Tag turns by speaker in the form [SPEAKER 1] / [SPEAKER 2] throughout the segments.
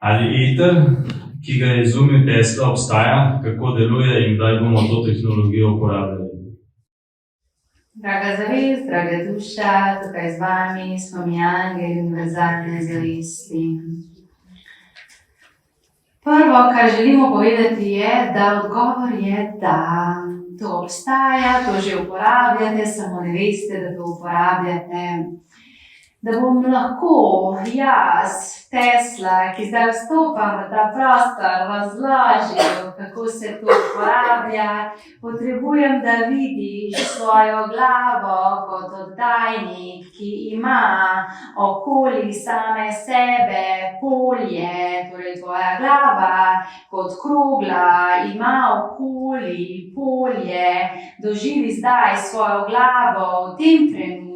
[SPEAKER 1] Ali eter, ki ga je izumil Tesla, obstaja, kako deluje in kdaj bomo to tehnologijo uporabljali?
[SPEAKER 2] Draga zavest, draga duša, tukaj z vami smo mi angeli univerzalne zavesti. Prvo, kar želimo povedati, je, da odgovor je da. To obstaja, to že uporabljate, samo ne veste, da to uporabljate. Da bom lahko jaz, Tesla, ki zdaj vstopam v ta prostor, razložil, kako se to uporablja, potrebujem, da vidiš svojo glavo kot oddajnik, ki ima okoli same sebe polje, torej tvoja glava kot krogla ima okoli polje. Doživi zdaj svojo glavo v tem trenutku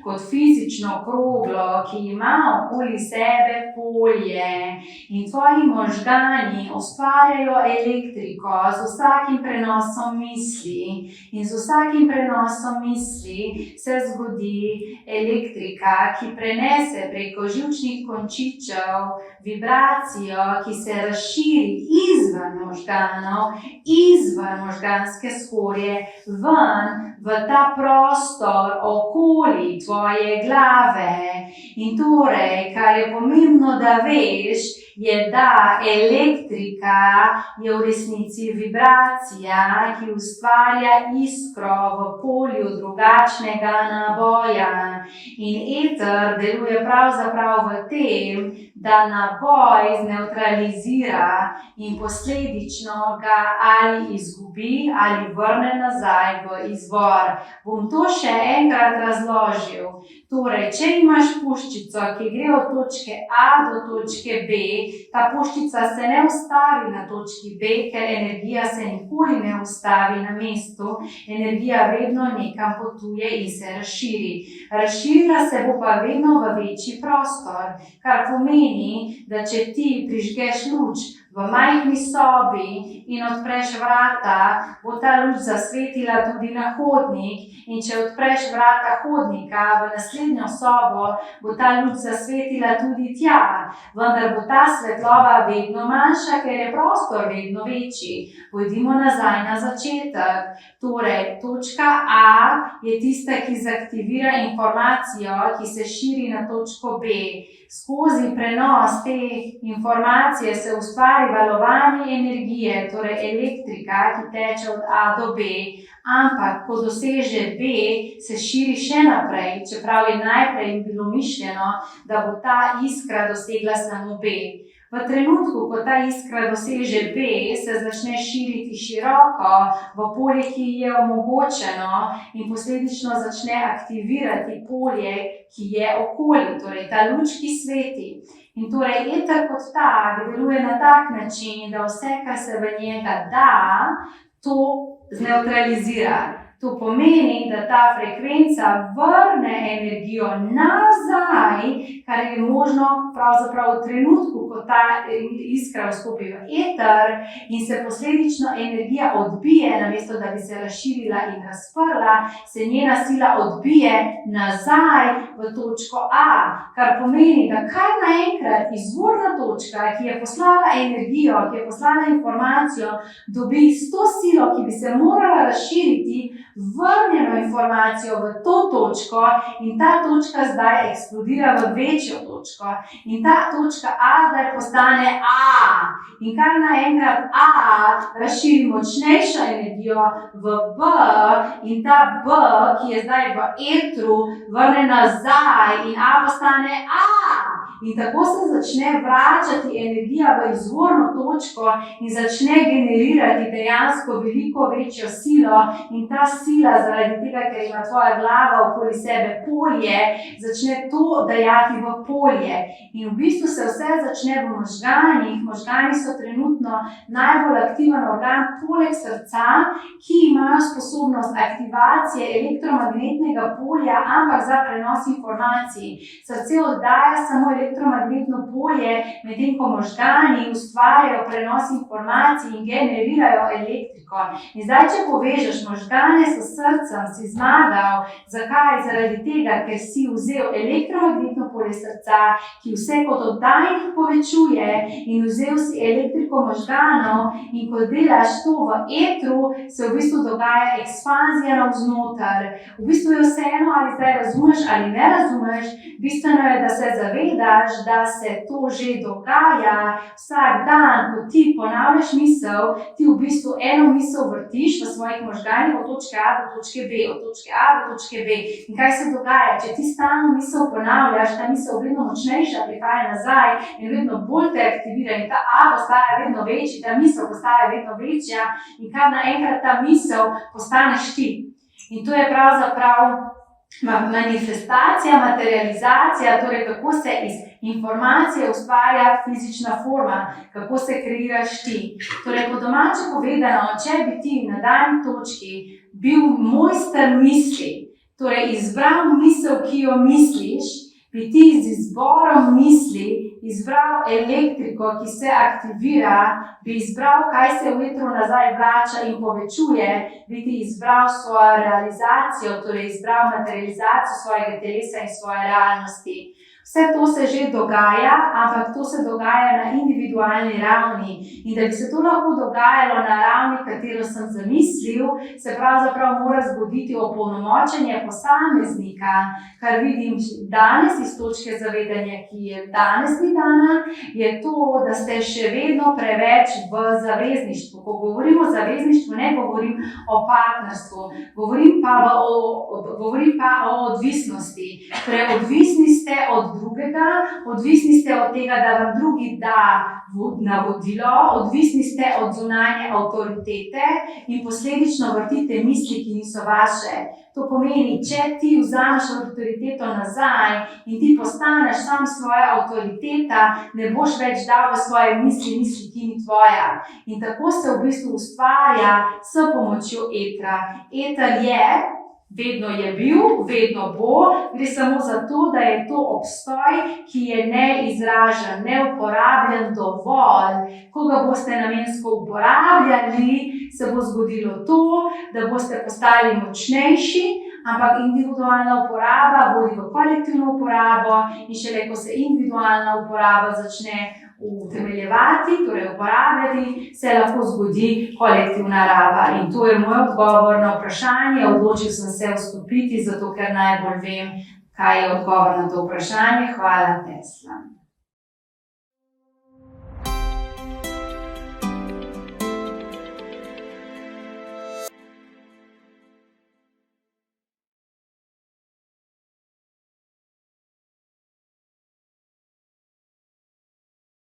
[SPEAKER 2] kot fizično kroglo, ki ima okoli sebe polje, in tvoji možgani ustvarjajo elektriko z vsakim prenosom misli, in z vsakim prenosom misli se zgodi elektrika, ki prenese preko živčnih končičev vibracijo, ki se razširi izven možganov, izven možganske skorje, ven v ta prostor okoli tvoje glave. In torej, kar je pomembno, da veš, je, da elektrika je v resnici vibracija, ki ustvarja iskro v polju drugačnega naboja. In eter deluje pravzaprav v tem, da naboj zneutralizira in posledično ga ali izgubi ali vrne nazaj v izvor. Bom to še enkrat razložil. Torej, če imaš puščico, ki gre od točke A do točke B, ta puščica se ne ustavi na točki B, ker energija se nikoli ne ustavi na mestu. Energija vedno nekam potuje in se razširi. Razširila se bo pa vedno v večji prostor, kar pomeni, da če ti prižgeš luč v majhni sobi in odpreš vrata, bo ta luč zasvetila tudi na hodnik, in če odpreš vrata hodnika v naslednjo sobo, bo ta luč zasvetila tudi tja, vendar bo ta svetloba vedno manjša, ker je prostor vedno večji. Pojdimo nazaj na začetek. Torej, točka A je tista, ki zaktivira informacijo, ki se širi na točko B. Skozi prenos te informacije se ustvari valovanje energije, torej elektrika, ki teče od A do B, ampak ko doseže B, se širi še naprej, čeprav je najprej bilo mišljeno, da bo ta iskra dosegla samo B. V trenutku, ko ta iskra doseže B, se začne širiti široko v polje, ki je omogočeno, in posledično začne aktivirati polje, ki je okoli, torej ta luč, ki sveti. In torej eter kot tak deluje na tak način, da vse, kar se v njega da, to zneutralizira. To pomeni, da ta frekvenca vrne energijo nazaj, kar je možno pravzaprav v trenutku, ko ta iskra vstopi v eter in se posledično energija odbije, namesto da bi se razširila in razprla, se njena sila odbije nazaj v točko A, kar pomeni, da kar naenkrat izvorna točka, ki je poslala energijo, ki je poslala informacijo, dobi s to silo, ki bi se morala razširiti, vrnjeno informacijo v to točko, in ta točka zdaj eksplodira v večjo točko. In ta točka A zdaj postane A. In kar naenkrat A razširi močnejšo energijo v B, in ta B, ki je zdaj v etru, vrne nazaj in A postane A. In tako se začne vračati energija v izvorno točko in začne generirati dejansko veliko večjo silo, in ta sila, zaradi tega, ker ima tvoja glava okoli sebe polje, začne to dajati v polje. In v bistvu se vse začne v možganih. Možgani so trenutno najbolj aktiven organ poleg srca, ki imajo sposobnost aktivacije elektromagnetnega polja, ampak za prenos informacij. Srce oddaja samo elektromagnetno polje, medtem ko možgani ustvarjajo prenos informacij in generirajo elektriko. elektriko. In zdaj, če povežeš možgane s srcem, si zmagal. Zakaj? Zaradi tega, ker si vzel elektromagnetno polje srca, ki vse kot oddajnik povečuje, in vzel si elektriko možganov, in ko delaš to v etru, se v bistvu dogaja ekspanzija navznoter. V bistvu je vseeno, ali zdaj razumeš ali ne razumeš, bistveno je, da se zavedaš, da se to že dogaja. Vsak dan, ko ti ponavljaš misel, ti v bistvu eno misel vrtiš v svojih možganih od točke A do točke B, od točke A do točke B. In kaj se dogaja? Če ti stalno misel ponavljaš, ta misel vedno močnejša prihaja nazaj in vedno bolj te aktivira in ta A postaja vedno večji, ta misel postaja vedno večja in kar naenkrat ta misel postaneš ti. In to je pravzaprav manifestacija, materializacija, torej kako se iz informacije ustvarja fizična forma, kako se kreiraš ti. Torej, po domače povedano, če bi ti na dani točki bil mojster misli, torej izbral misel, ki jo misliš, bi ti z izborom misli izbral elektriko, ki se aktivira, bi izbral, kaj se v etru nazaj vrača in povečuje, bi ti izbral svojo realizacijo, torej izbral materializacijo svojega telesa in svoje realnosti. Vse to se že dogaja, ampak to se dogaja na individualni ravni. In da bi se to lahko dogajalo na ravni, katero sem zamislil, se pravzaprav mora zgoditi opolnomočenje posameznika, kar vidim danes iz točke zavedanja, ki je danes mi dana, je to, da ste še vedno preveč v zavezništvu. Ko govorim o zavezništvu, ne govorim o partnerstvu, govorim pa o odvisnosti. Torej, odvisni ste od drugega, odvisni ste od tega, da vam drugi da navodilo, odvisni ste od zunanje avtoritete in posledično vrtite misli, ki niso vaše. To pomeni, če ti vzameš avtoriteto nazaj in ti postaneš sam svoja avtoriteta, ne boš več dal v svoje misli, ki ni tvoja. In tako se v bistvu ustvarja s pomočjo etra. Eter je, vedno je bil, vedno bo, gre samo za to, da je to obstoj, ki je neizražen, neuporabljen dovolj. Ko ga boste namensko uporabljali, se bo zgodilo to, da boste postali močnejši, ampak individualna uporaba vodi v kolektivno uporabo in šele, ko se individualna uporaba začne utemeljevati, torej uporabljati, se lahko zgodi kolektivna raba. In to je moj odgovor na vprašanje. Odločil sem se vstopiti, zato ker najbolj vem, kaj je odgovor na to vprašanje. Hvala, Tesla.